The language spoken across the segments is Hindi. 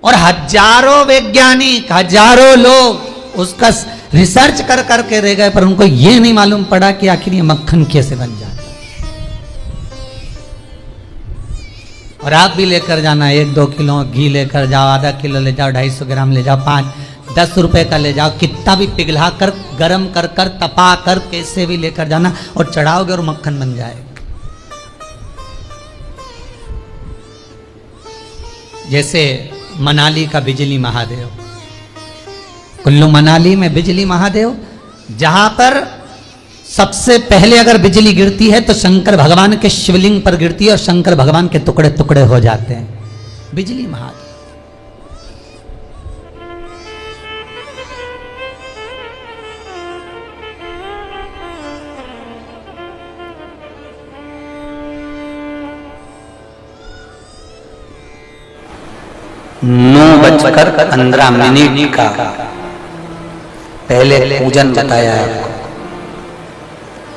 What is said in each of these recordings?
और हजारों वैज्ञानिक, हजारों लोग उसका रिसर्च कर करके रह गए, पर उनको ये नहीं मालूम पड़ा कि आखिर ये मक्खन कैसे बन जाता है। और आप भी लेकर जाना, 1-2 किलो घी लेकर जाओ, आधा किलो ले जाओ, 250 ग्राम ले जाओ, 5-10 रुपए का ले जाओ, कितना भी पिघला कर, गरम कर कर, तपा कर, कैसे भी लेकर जाना और चढ़ाओगे और मक्खन बन जाएगा। जैसे मनाली का बिजली महादेव, कुल्लू मनाली में बिजली महादेव, जहां पर सबसे पहले अगर बिजली गिरती है तो शंकर भगवान के शिवलिंग पर गिरती है और शंकर भगवान के टुकड़े टुकड़े हो जाते हैं। बिजली महादेव। नौ 9:15 का पहले पूजन बताया है आपको,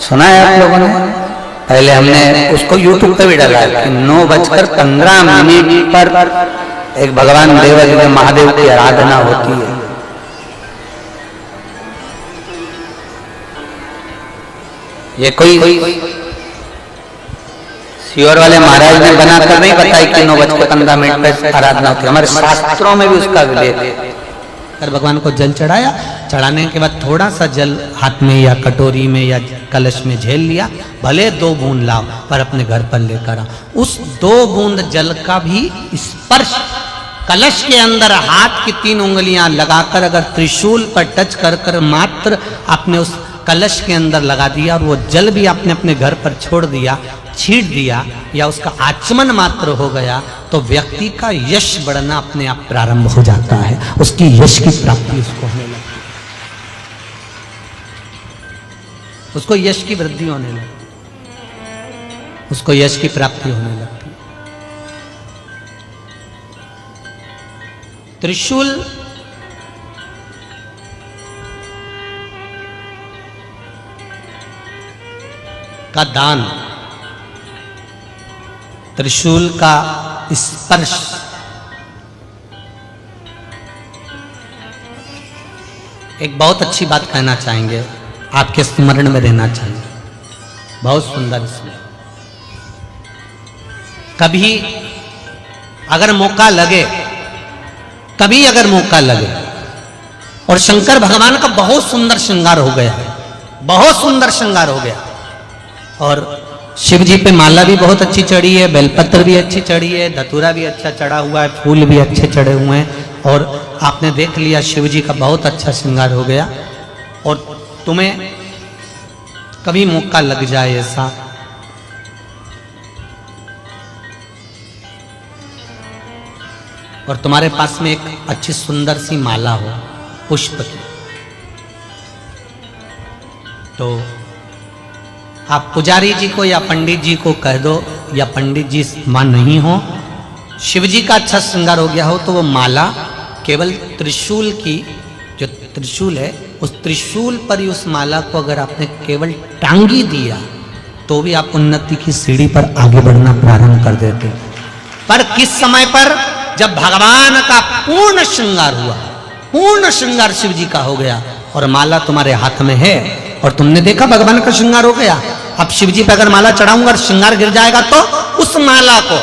सुना है आप लोगों ने? पहले हमने उसको YouTube पे भी डाला है कि 9:15 पर एक भगवान देवादिदेव महादेव की आराधना होती है। ये कोई सियोर वाले महाराज ने बनाकर नहीं बताया कि 9:15 पर आराधना होती है, हमारे शास्त्रों में भी उसका उल्लेख है। भगवान को जल चढ़ाया, चढ़ाने के बाद थोड़ा सा जल हाथ में या कटोरी में या कलश में झेल लिया, भले 2 बूंद लाओ पर अपने घर पर लेकर आओ। उस 2 बूंद जल का भी स्पर्श कलश के अंदर हाथ की 3 उंगलियां लगाकर अगर त्रिशूल पर टच कर कर मात्र आपने उस कलश के अंदर लगा दिया और वो जल भी आपने अपने घर पर छोड़ दिया, छीट दिया या उसका आचमन मात्र हो गया, तो व्यक्ति का यश बढ़ना अपने आप प्रारंभ हो जाता है, उसकी यश की प्राप्ति उसको होने लगती है, उसको यश की वृद्धि होने लगती है, उसको यश की प्राप्ति होने लगती है। त्रिशूल का दान, त्रिशूल का स्पर्श एक बहुत अच्छी बात कहना चाहेंगे, आपके स्मरण में रहना चाहिए, बहुत सुंदर इसमें। कभी अगर मौका लगे, कभी अगर मौका लगे, और शंकर भगवान का बहुत सुंदर श्रृंगार हो गया, बहुत सुंदर श्रृंगार हो गया, और शिव जी पे माला भी बहुत अच्छी चढ़ी है, बेलपत्र भी अच्छी चढ़ी है, धतूरा भी अच्छा चढ़ा हुआ है, फूल भी अच्छे चढ़े हुए हैं, और आपने देख लिया शिव जी का बहुत अच्छा श्रृंगार हो गया, और तुम्हें कभी मौका लग जाए ऐसा, और तुम्हारे पास में एक अच्छी सुंदर सी माला हो पुष्प की, तो आप पुजारी जी को या पंडित जी को कह दो, या पंडित जी मां नहीं हो, शिव जी का अच्छा श्रृंगार हो गया हो, तो वो माला केवल त्रिशूल की, जो त्रिशूल है उस त्रिशूल पर ही उस माला को अगर आपने केवल टांगी दिया तो भी आप उन्नति की सीढ़ी पर आगे बढ़ना प्रारंभ कर देते। पर किस समय पर? जब भगवान का पूर्ण श्रृंगार हुआ, पूर्ण श्रृंगार शिव जी का हो गया और माला तुम्हारे हाथ में है, और तुमने देखा भगवान का श्रृंगार हो गया। अब शिव जी पे अगर माला चढ़ाऊंगा और श्रृंगार गिर जाएगा तो उस माला को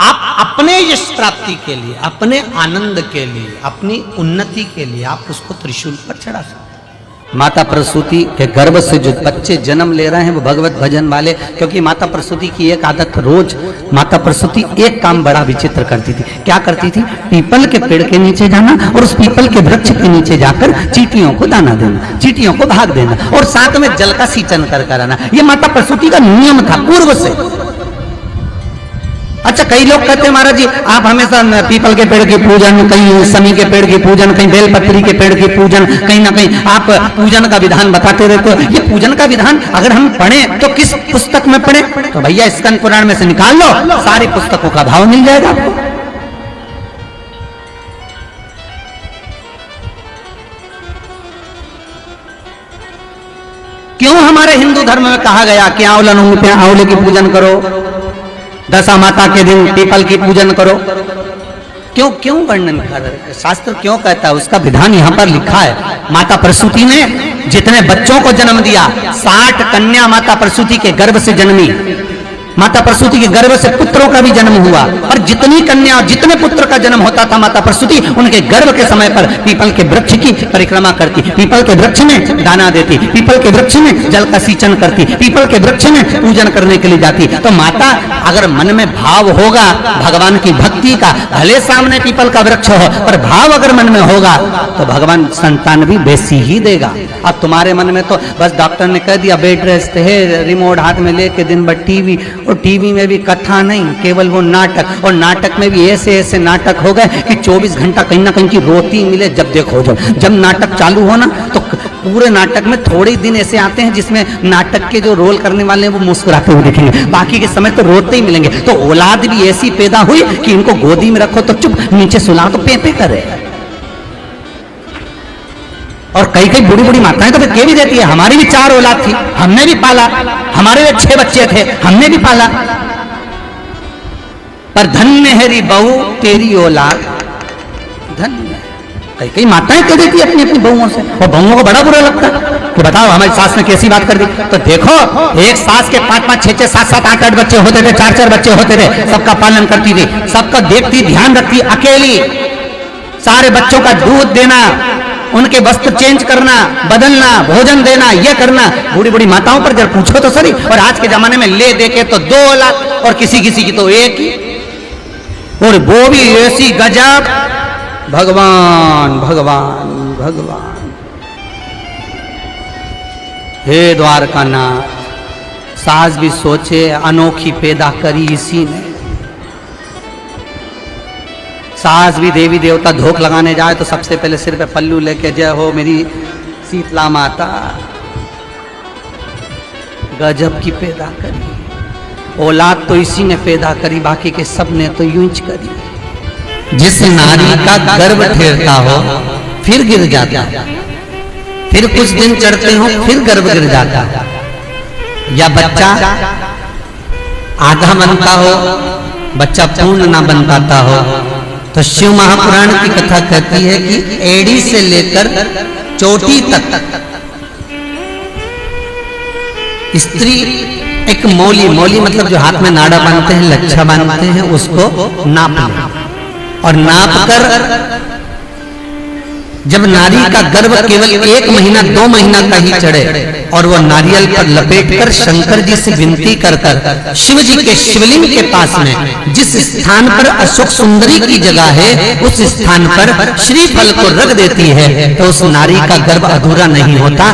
आप अपने यश प्राप्ति के लिए, अपने आनंद के लिए, अपनी उन्नति के लिए आप उसको त्रिशूल पर चढ़ा सकते। माता प्रसूति के गर्भ से जो बच्चे जन्म ले रहे हैं वो भगवत भजन वाले, क्योंकि माता प्रसूति की एक आदत, रोज माता प्रसूति एक काम बड़ा विचित्र करती थी। क्या करती थी? पीपल के पेड़ के नीचे जाना और उस पीपल के वृक्ष के नीचे जाकर चींटियों को दाना देना, चींटियों को भाग देना, और साथ में जल का सिंचन कर आना। ये माता प्रसूति का नियम था पूर्व से। अच्छा, कई लोग कहते हैं महाराज जी आप हमेशा पीपल के पेड़ की पूजन, कहीं समी के पेड़ की पूजन, कहीं बेलपत्री के पेड़ की पूजन, कहीं ना कहीं आप पूजन का विधान बताते रहते हो। ये पूजन का विधान अगर हम पढ़ें तो किस पुस्तक में पढ़ें? तो भैया स्कंद पुराण में से निकाल लो, सारी पुस्तकों का भाव मिल जाएगा आपको। क्यों हमारे हिंदू धर्म में कहा गया कि आंवले की पूजन करो, दशा माता के दिन पीपल की पूजन करो? क्यों क्यों वर्णन कर, शास्त्र क्यों कहता है, उसका विधान यहाँ पर लिखा है। माता प्रसूति ने जितने बच्चों को जन्म दिया, 60 कन्या माता प्रसूति के गर्भ से जन्मी, माता प्रसूति के गर्भ से पुत्रों का भी जन्म हुआ, और जितनी कन्या और जितने पुत्र का जन्म होता था माता प्रसूति उनके गर्भ के समय पर पीपल के वृक्ष की परिक्रमा करती, पीपल के वृक्ष में दाना देती, पीपल के वृक्ष में जल का सिंचन करती, पीपल के वृक्ष में पूजन करने के लिए जाती। तो माता अगर मन में भाव होगा भगवान की भक्ति का, भले सामने पीपल का वृक्ष हो, पर भाव अगर मन में होगा तो भगवान संतान भी वैसी ही देगा। अब तुम्हारे मन में तो बस डॉक्टर ने कह दिया बेड रेस्ट है, रिमोट हाथ में लेके दिन भर टीवी, और टीवी में भी कथा नहीं, केवल वो नाटक, और नाटक में भी ऐसे ऐसे नाटक हो गए कि 24 घंटा कहीं ना कहीं की रोटी मिले। जब देखो जब नाटक चालू हो ना तो पूरे नाटक में थोड़े दिन ऐसे आते हैं जिसमें नाटक के जो रोल करने वाले हैं वो मुस्कुराते हुए दिखेंगे, बाकी के समय तो रोते ही मिलेंगे। तो औलाद भी ऐसी पैदा हुई कि इनको गोदी में रखो तो चुप, नीचे सुलाओ तो पे करे। और कई कई बुढ़ी बुढ़ी माताएं तो फिर कह भी देती है हमारी भी 4 औलाद थी, हमने भी पाला, हमारे भी 6 बच्चे थे, हमने भी पाला, पर धन्य है री बहू तेरी औलाद, धन्य। कई कई माताएं कह देती है अपनी अपनी बहुओं से, और बहुओं को बड़ा बुरा लगता है कि बताओ हमारी सास ने कैसी बात कर दी। तो देखो एक सास के 5-5, 6-6, 7-7, 8-8 बच्चे होते थे, 4-4 बच्चे होते थे, सबका पालन करती थी, सबका देखती, ध्यान रखती, अकेली, सारे बच्चों का दूध देना, उनके वस्त्र चेंज करना, बदलना, भोजन देना, ये करना। बूढ़ी बूढ़ी माताओं पर जब पूछो तो सही, और आज के जमाने में ले दे के तो 2 औलाद, और किसी किसी की तो 1 ही, और वो भी ऐसी गजब। भगवान भगवान भगवान, हे द्वारकानाथ, सास भी सोचे अनोखी पैदा करी इसी ने। सास भी देवी देवता धोख लगाने जाए तो सबसे पहले सिर पे पल्लू लेके जय हो मेरी शीतला माता, गजब की पैदा करी। औलाद तो इसी ने पैदा करी, बाकी के सब ने तो यूं ही करी। जिस नारी का गर्भ ठेरता हो फिर गिर जाता, फिर कुछ दिन चढ़ते हो फिर गर्भ गिर जाता, या बच्चा आधा बनता हो, बच्चा पूर्ण ना बन पाता हो, तो शिव महापुराण की कथा कहती है कि एड़ी से लेकर चोटी तक स्त्री एक मौली, मौली मतलब जो हाथ में नाड़ा बांधते हैं, लच्छा बांधते हैं, उसको नाप लें, और नाप कर जब नारी का गर्भ केवल 1 महीना 2 महीना का ही चढ़े, और वो नारियल पर लपेटकर शंकर जी से विनती कर कर शिव जी के शिवलिंग के पास में जिस स्थान पर अशोक सुंदरी की जगह है उस स्थान पर श्रीफल को रख देती है, तो उस नारी का गर्भ अधूरा नहीं होता।